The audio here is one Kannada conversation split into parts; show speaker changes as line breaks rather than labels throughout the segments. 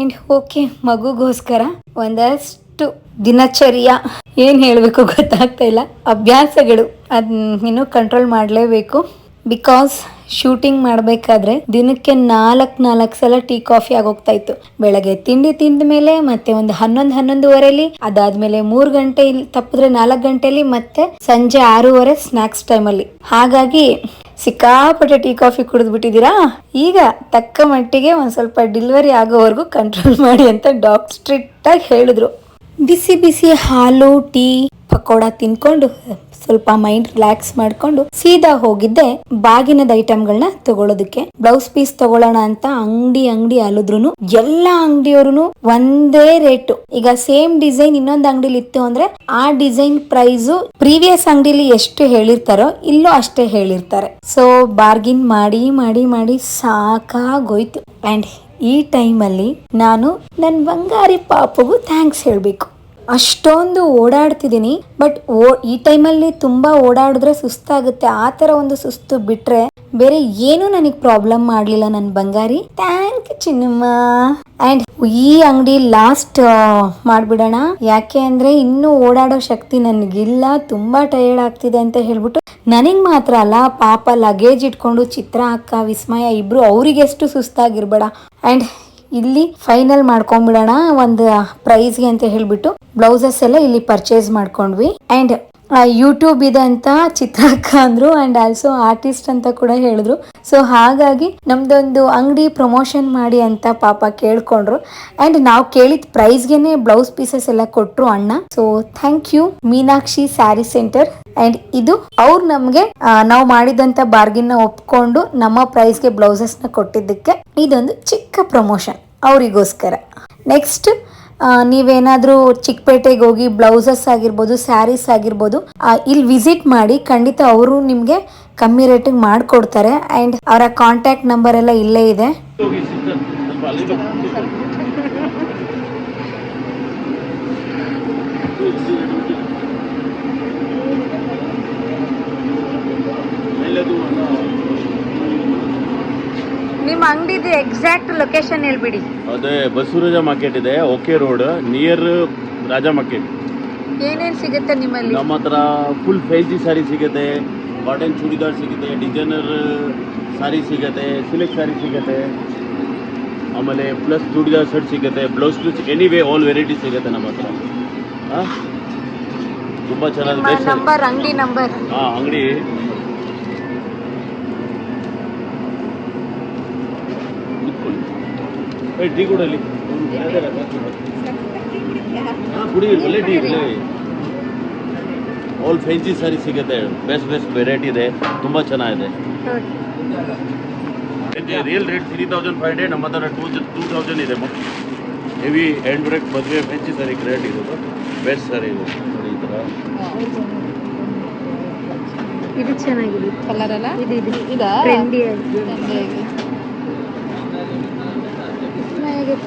ಅಂಡ್ ಓಕೆ, ಮಗುಗೋಸ್ಕರ ಒಂದಷ್ಟು ದಿನಚರ್ಯ ಏನ್ ಹೇಳಬೇಕು ಗೊತ್ತಾಗ್ತಾ ಇಲ್ಲ, ಅಭ್ಯಾಸಗಳು ಅದನ್ನ ಕಂಟ್ರೋಲ್ ಮಾಡಲೇಬೇಕು. ಬಿಕಾಸ್ ಶೂಟಿಂಗ್ ಮಾಡಬೇಕಾದ್ರೆ ದಿನಕ್ಕೆ ನಾಲ್ಕು ಸಲ ಟೀ ಕಾಫಿ ಆಗೋಗ್ತಾ ಇತ್ತು. ಬೆಳಗ್ಗೆ ತಿಂಡಿ ತಿಂದ ಮೇಲೆ ಮತ್ತೆ ಒಂದು 11-11:30, ಅದಾದ್ಮೇಲೆ 3 ಗಂಟೆ, ತಪ್ಪಿದ್ರೆ 4 ಗಂಟೆಲಿ, ಮತ್ತೆ ಸಂಜೆ 6:30 ಸ್ನಾಕ್ಸ್ ಟೈಮಲ್ಲಿ. ಹಾಗಾಗಿ ಸಿಕ್ಕಾಪಟ್ಟೆ ಟೀ ಕಾಫಿ ಕುಡಿದ್ಬಿಟ್ಟಿದ್ದೀರಾ. ಈಗ ತಕ್ಕ ಮಟ್ಟಿಗೆ ಒಂದ್ ಸ್ವಲ್ಪ ಡೆಲಿವರಿ ಆಗೋವರೆಗೂ ಕಂಟ್ರೋಲ್ ಮಾಡಿ ಅಂತ ಡಾಕ್ಟರ್ ಸ್ಟ್ರಿಕ್ಟ್ ಆಗಿ ಹೇಳಿದ್ರು. ಬಿಸಿ ಬಿಸಿ ಹಾಲು, ಟೀ, ಪಕೋಡ ತಿನ್ಕೊಂಡು ಸ್ವಲ್ಪ ಮೈಂಡ್ ರಿಲ್ಯಾಕ್ಸ್ ಮಾಡ್ಕೊಂಡು ಸೀದಾ ಹೋಗಿದ್ದೆ ಬಾಗಿನದ ಐಟಮ್ಗಳನ್ನ ತಗೊಳ್ಳೋದಕ್ಕೆ. ಬ್ಲೌಸ್ ಪೀಸ್ ತಗೊಳ್ಳೋಣ ಅಂತ ಅಂಗಡಿ ಅಲಿದ್ರು ಎಲ್ಲಾ ಅಂಗಡಿಯವರು ಒಂದೇ ರೇಟು. ಈಗ ಸೇಮ್ ಡಿಸೈನ್ ಇನ್ನೊಂದು ಅಂಗಡಿಲಿ ಇತ್ತು ಅಂದ್ರೆ ಆ ಡಿಸೈನ್ ಪ್ರೈಸ್ ಪ್ರೀವಿಯಸ್ ಅಂಗಡಿಲಿ ಎಷ್ಟು ಹೇಳಿರ್ತಾರೋ ಇಲ್ಲೂ ಅಷ್ಟೇ ಹೇಳಿರ್ತಾರೆ. ಸೊ ಬಾರ್ಗಿನ್ ಮಾಡಿ ಮಾಡಿ ಮಾಡಿ ಸಾಕಾಗೋಯ್ತು. ಅಂಡ್ ಈ ಟೈಮಲ್ಲಿ ನಾನು ನನ್ನ ಬಂಗಾರಿ ಪಾಪಗೂ ಥ್ಯಾಂಕ್ಸ್ ಹೇಳಬೇಕು. ಅಷ್ಟೊಂದು ಓಡಾಡ್ತಿದ್ದೀನಿ, ಬಟ್ ಈ ಟೈಮಲ್ಲಿ ತುಂಬಾ ಓಡಾಡಿದ್ರೆ ಸುಸ್ತಾಗುತ್ತೆ. ಆ ಥರ ಒಂದು ಸುಸ್ತು ಬಿಟ್ರೆ ಬೇರೆ ಏನು ನನಗೆ ಪ್ರಾಬ್ಲಮ್ ಮಾಡಲಿಲ್ಲ ನನ್ನ ಬಂಗಾರಿ. Thank Chinnamma. ಅಂಡ್ ಈ ಅಂಗಡಿ ಲಾಸ್ಟ್ ಮಾಡ್ಬಿಡೋಣ, ಯಾಕೆ ಅಂದ್ರೆ ಇನ್ನೂ ಓಡಾಡೋ ಶಕ್ತಿ ನನಗಿಲ್ಲ, ತುಂಬಾ ಟಯರ್ಡ್ ಆಗ್ತಿದೆ ಅಂತ ಹೇಳ್ಬಿಟ್ಟು. ನನಗ್ ಮಾತ್ರ ಅಲ್ಲ, ಪಾಪ ಲಗೇಜ್ ಇಟ್ಕೊಂಡು ಚಿತ್ರ ಅಕ್ಕ, ವಿಸ್ಮಯ ಇಬ್ರು, ಅವ್ರಿಗೆಷ್ಟು ಸುಸ್ತಾಗಿರ್ಬೇಡ. ಅಂಡ್ ಇಲ್ಲಿ ಫೈನಲ್ ಮಾಡ್ಕೊಂಡ್ಬಿಡೋಣ ಒಂದು ಪ್ರೈಸ್ಗೆ ಅಂತ ಹೇಳ್ಬಿಟ್ಟು ಬ್ಲೌಸಸ್ ಎಲ್ಲ ಇಲ್ಲಿ ಪರ್ಚೇಸ್ ಮಾಡ್ಕೊಂಡ್ವಿ. ಅಂಡ್ ಯೂಟ್ಯೂಬ್ ಇದೆ ಅಂತ ಚಿತ್ರಕ್ಕ ಅಂದ್ರು, ಅಂಡ್ ಆಲ್ಸೋ ಆರ್ಟಿಸ್ಟ್ ಅಂತ ಕೂಡ ಹೇಳಿದ್ರು. ಸೊ ಹಾಗಾಗಿ ನಮ್ದೊಂದು ಅಂಗಡಿ ಪ್ರಮೋಷನ್ ಮಾಡಿ ಅಂತ ಪಾಪ ಕೇಳ್ಕೊಂಡ್ರು. ಅಂಡ್ ನಾವು ಕೇಳಿದ ಪ್ರೈಸ್ಗೆನೆ ಬ್ಲೌಸ್ ಪೀಸಸ್ ಎಲ್ಲ ಕೊಟ್ರು ಅಣ್ಣ. So thank you Meenakshi sari centre. And ಇದು ಅವ್ರು ನಮ್ಗೆ ನಾವು ಮಾಡಿದಂತ ಬಾರ್ಗಿನ್ ಒಪ್ಕೊಂಡು ನಮ್ಮ ಪ್ರೈಸ್ಗೆ ಬ್ಲೌಸಸ್ ನ ಕೊಟ್ಟಿದ್ದಕ್ಕೆ ಇದೊಂದು ಚಿಕ್ಕ ಪ್ರಮೋಷನ್ ಅವರಿಗೋಸ್ಕರ. ನೆಕ್ಸ್ಟ್ ನೀವೇನಾದ್ರೂ ಚಿಕ್ಕಪೇಟೆಗೆ ಹೋಗಿ ಬ್ಲೌಸಸ್ ಆಗಿರ್ಬೋದು, ಸ್ಯಾರೀಸ್ ಆಗಿರ್ಬೋದು, ಇಲ್ಲಿ ವಿಸಿಟ್ ಮಾಡಿ, ಖಂಡಿತ ಅವರು ನಿಮ್ಗೆ ಕಮ್ಮಿ ರೇಟಿಗೆ ಮಾಡ್ಕೊಡ್ತಾರೆ. ಅಂಡ್ ಅವರ ಕಾಂಟ್ಯಾಕ್ಟ್ ನಂಬರ್ ಎಲ್ಲ ಇಲ್ಲೇ ಇದೆ. ನಿಮ್ಮ ಅಂಗಡಿದು ಎಕ್ಸಾಕ್ಟ್ ಲೊಕೇಶನ್ ಹೇಳ್ಬಿಡಿ.
ಅದೇ ಬಸವರಾಜ ಮಾರ್ಕೆಟ್ ಇದೆ, ಓಕೆ ರೋಡ್ ನಿಯರ್ ರಾಜ ಮಾರ್ಕೆಟ್.
ಏನೇನು ಸಿಗುತ್ತೆ ನಿಮ್ಮಲ್ಲಿ?
ನಮ್ಮ ಹತ್ರ ಫುಲ್ ಫ್ಯಾನ್ಸಿ ಸಾರಿ ಸಿಗುತ್ತೆ, ಕಾಟನ್ ಚೂಡಿದಾರ್ ಸಿಗುತ್ತೆ, ಡಿಸೈನರ್ ಸಾರಿ ಸಿಗುತ್ತೆ, ಸಿಲ್ಕ್ ಸಾರಿ ಸಿಗುತ್ತೆ, ಆಮೇಲೆ ಪ್ಲಸ್ ಚೂಡಿದಾರ್ ಶರ್ಟ್ ಸಿಗುತ್ತೆ, blouse piece, anyway all variety ಸಿಗುತ್ತೆ ನಮ್ಮ ಹತ್ರ. ತುಂಬ ಚೆನ್ನಾಗಿದೆ.
ನಂಬರ್, ಅಂಗಡಿ ನಂಬರ್?
ಅಂಗಡಿ ಟೀ ಕೊಡಲಿ, ಕುಡಿ, ಒಳ್ಳೆ ಟೀ. ಆಲ್ ಫ್ಯಾನ್ಸಿ ಸಾರಿ ಸಿಗುತ್ತೆ, ಬೆಸ್ಟ್ ವೆರೈಟಿ ಇದೆ, ತುಂಬ ಚೆನ್ನಾಗಿದೆ. ರಿಯಲ್ ರೇಟ್ 3,500, ನಮ್ಮ ಹತ್ರ 2,000 ಇದೆ. ಹೆವಿ ಹ್ಯಾಂಡ್ ಬ್ರೇಕ್ ಮದುವೆ ಫ್ಯಾನ್ಸಿ ಸಾರಿ ರೇಟ್ ಇರೋದು, ಬೆಸ್ಟ್ ಸಾರಿ ಇದು. ನೋಡಿ ಈ ಥರ
ಇದು ಚೆನ್ನಾಗಿದೆ ಕಲರ್ ಅಲ್ಲ, ಇದು ಟ್ರೆಂಡಿ ಆಗಿ.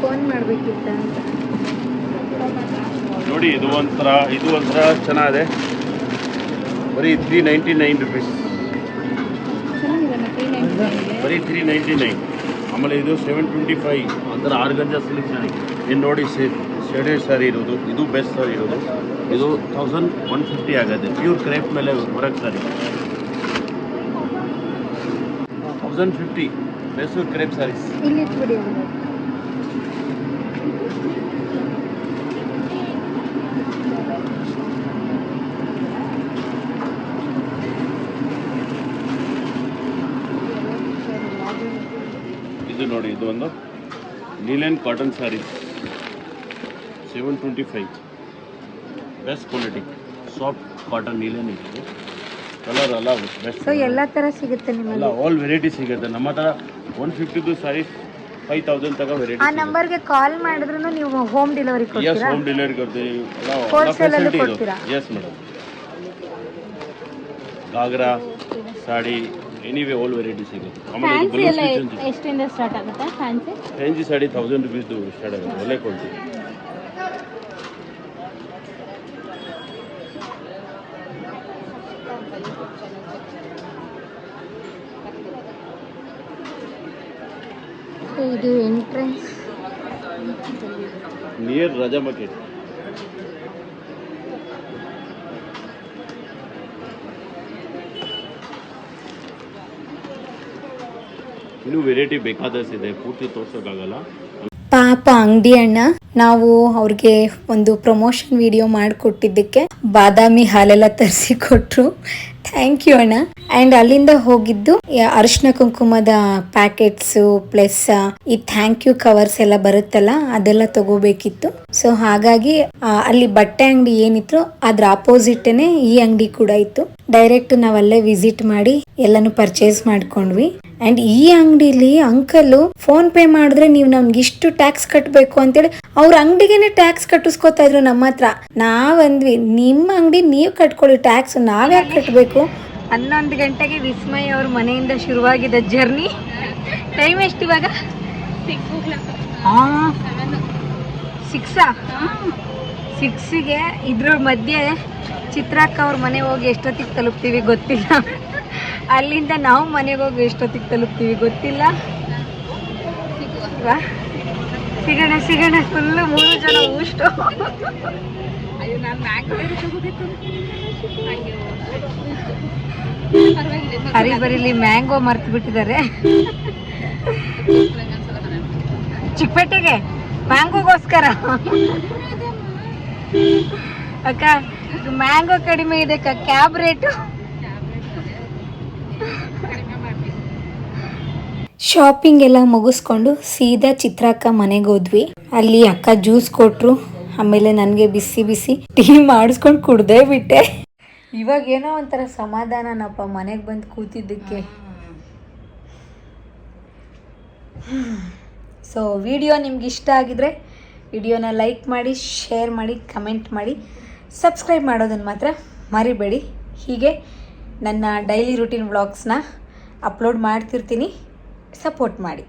ಫೋನ್ ಮಾಡ್ಬೇಕಿತ್ತ ಅಂತ
ನೋಡಿ. ಇದು ಒಂಥರ ಚೆನ್ನಾಗಿದೆ, ಬರೀ 399 ರುಪೀಸ್, ಬರೀ 399. ಆಮೇಲೆ ಇದು 725, ಒಂಥರ 6 ಗಂಜ ಸಿಲ್ಕ್ ಸಾರಿ. ಇನ್ನು ನೋಡಿ ಶೇಡೆಡ್ ಸಾರಿ ಇರೋದು, ಇದು ಬೆಸ್ಟ್ ಸಾರಿ ಇರೋದು. ಇದು 1150 ಆಗುತ್ತೆ, ಪ್ಯೂರ್ ಕ್ರೇಪ್ ಮೇಲೆ ವರ್ಕ್ ಸಾರಿ. 1050 ಬೆಸ್ಟ್ ಕ್ರೇಪ್ ಸಾರೀಸ್. ಇದು ನೋಡಿ, ಇದು ಒಂದು ನೀಲನ್ ಕಾಟನ್ ಸಾರಿ 725, ಬೆಸ್ಟ್ ಕ್ವಾಲಿಟಿ ಸಾಫ್ಟ್ ಕಾಟನ್ ನೀಲನ್ ಇದೆ. ಕಲರ್ ಅಲ್ಲ ಬೆಸ್ಟ್,
ಎಲ್ಲ ತರ ಸಿಗುತ್ತೆ ನಿಮ್ಮಲ್ಲಿ,
ಆಲ್ ವೆರೈಟಿ ಸಿಗುತ್ತೆ ನಮ್ಮ ಹತ್ರ. 150 ಸಾರಿ 5,000 ತನಕ ವೆರೈಟಿ.
ಆ ನಂಬರ್ಗೆ ಕಾಲ್ ಮಾಡಿದ್ರು ನೀವು ಹೋಮ್ ಡೆಲಿವರಿ ಕೊಡ್ತೀರಾ?
ಯಸ್, ಹೋಮ್ ಡೆಲಿವರಿ ಕೊಡ್ತೀವಿ.
ಹೋಲ್ಸೇಲ್ ಅಲ್ಲಿ ಕೊಡ್ತೀರಾ?
Yes madam. Ghagra sari, anyway all variety ಸಿಗುತ್ತೆ.
ಫ್ಯಾನ್ಸಿ ಎಲ್ಲ ಎಷ್ಟಿಂದ ಸ್ಟಾರ್ಟ್ ಆಗುತ್ತೆ?
ಫ್ಯಾನ್ಸಿ ಸಾಡಿ 1000 ರುಪೀಸ್ದು ಸ್ಟಾರ್ಟ್ ಆಗುತ್ತೆ, ಒಳ್ಳೆ ಕ್ವಾಲಿಟಿ.
ಇದು ಎಂಟ್ರೆನ್ಸ್.
Near Raja market. ಇನ್ನೂ ವೆರೈಟಿ ಬೇಕಾದಷ್ಟಿದೆ, ಪೂರ್ತಿ ತೋರ್ಸೋಕ್ಕಾಗಲ್ಲ.
ಪಾಪ ಅಂಗಡಿ ಅಣ್ಣ, ನಾವು ಅವ್ರಿಗೆ ಒಂದು ಪ್ರಮೋಷನ್ ವಿಡಿಯೋ ಮಾಡಿಕೊಟ್ಟಿದ್ದಕ್ಕೆ ಬಾದಾಮಿ ಹಾಲೆಲ್ಲ ತರಿಸಿ ಕೊಟ್ಟರು. ಥ್ಯಾಂಕ್ ಯು ಅಣ್ಣ. ಆ್ಯಂಡ್ ಅಲ್ಲಿಂದ ಹೋಗಿದ್ದು ಅರಿಶಿನ ಕುಂಕುಮದ ಪ್ಯಾಕೆಟ್ಸು ಪ್ಲಸ್ ಈ ಥ್ಯಾಂಕ್ ಯು ಕವರ್ಸ್ ಎಲ್ಲ ಬರುತ್ತಲ್ಲ, ಅದೆಲ್ಲ ತಗೋಬೇಕಿತ್ತು. ಸೊ ಹಾಗಾಗಿ ಅಲ್ಲಿ ಬಟ್ಟೆ ಅಂಗಡಿ ಏನಿತ್ತು ಅದ್ರ ಆಪೋಸಿಟ್ನೇ ಈ ಅಂಗಡಿ ಕೂಡ ಇತ್ತು. ಡೈರೆಕ್ಟ್ ನಾವಲ್ಲೇ ವಿಸಿಟ್ ಮಾಡಿ ಎಲ್ಲಾನು ಪರ್ಚೇಸ್ ಮಾಡ್ಕೊಂಡ್ವಿ. ಅಂಡ್ ಈ ಅಂಗಡಿಲಿ ಅಂಕಲ್ ಫೋನ್ ಪೇ ಮಾಡಿದ್ರೆ ನೀವು ನಮ್ಗೆ ಇಷ್ಟು ಟ್ಯಾಕ್ಸ್ ಕಟ್ಟಬೇಕು ಅಂತೇಳಿ ಅವ್ರ ಅಂಗಡಿಗೆನೆ ಟ್ಯಾಕ್ಸ್ ಕಟ್ಟಿಸ್ಕೊತಾ ಇದ್ರು ನಮ್ಮ ಹತ್ರ. ನಾವಂದ್ವಿ ನಿಮ್ಮ ಅಂಗಡಿ ನೀವು ಕಟ್ಕೊಳ್ಳಿ ಟ್ಯಾಕ್ಸ್, ನಾವ್ಯಾಕೆ ಕಟ್ಟಬೇಕು. 11 ಗಂಟೆಗೆ ವಿಸ್ಮಯ್ ಅವ್ರ ಮನೆಯಿಂದ ಶುರುವಾಗಿದ್ದ ಜರ್ನಿ. ಟೈಮ್ ಎಷ್ಟು ಇವಾಗ? 6ಗೆ ಇದ್ರ ಮಧ್ಯೆ ಚಿತ್ರಾಕ್ಕ ಅವ್ರ ಮನೆ ಹೋಗಿ ಎಷ್ಟೊತ್ತಿಗೆ ತಲುಪ್ತೀವಿ ಗೊತ್ತಿಲ್ಲ. ಅಲ್ಲಿಂದ ನಾವು ಮನೆಗೆ ಹೋಗಿ ಎಷ್ಟೊತ್ತಿಗೆ ತಲುಪ್ತೀವಿ ಗೊತ್ತಿಲ್ಲ. ಸಿಗೋಣ ಫುಲ್ಲು 3 ಜನ ಊಷ್ಟು. ಹರಿಬರಿಲಿ ಮ್ಯಾಂಗೋ ಮರ್ತು ಬಿಟ್ಟಿದ್ದಾರೆ. ಚಿಕ್ಕಪೇಟೆಗೆ ಮ್ಯಾಂಗೋಗೋಸ್ಕರ ಅಕ್ಕ ಮ್ಯಾಂಗೋ ಕಡಿಮೆ ಇದೆ ಅಕ್ಕ, ಕ್ಯಾಬ್ ರೇಟು. ಶಾಪಿಂಗ್ ಎಲ್ಲ ಮುಗಿಸ್ಕೊಂಡು ಸೀದಾ ಚಿತ್ರಾಕ್ಕ ಮನೆಗೆ ಹೋದ್ವಿ. ಅಲ್ಲಿ ಅಕ್ಕ ಜ್ಯೂಸ್ ಕೊಟ್ರು, ಆಮೇಲೆ ನನಗೆ ಬಿಸಿ ಟೀ ಮಾಡಿಸ್ಕೊಂಡು ಕುಡ್ದೇ ಬಿಟ್ಟೆ. ಇವಾಗ ಏನೋ ಒಂಥರ ಸಮಾಧಾನನಪ್ಪ ಮನೆಗೆ ಬಂದು ಕೂತಿದ್ದಕ್ಕೆ. ಸೊ ವಿಡಿಯೋ ನಿಮ್ಗೆ ಇಷ್ಟ ಆಗಿದ್ರೆ ವಿಡಿಯೋನ ಲೈಕ್ ಮಾಡಿ, ಶೇರ್ ಮಾಡಿ, ಕಮೆಂಟ್ ಮಾಡಿ, ಸಬ್ಸ್ಕ್ರೈಬ್ ಮಾಡೋದನ್ನು ಮಾತ್ರ ಮರಿಬೇಡಿ. ಹೀಗೆ ನನ್ನ ಡೈಲಿ ರೂಟೀನ್ ವ್ಲಾಗ್ಸ್ನ ಅಪ್ಲೋಡ್ ಮಾಡ್ತಿರ್ತೀನಿ, ಸಪೋರ್ಟ್ ಮಾಡಿ.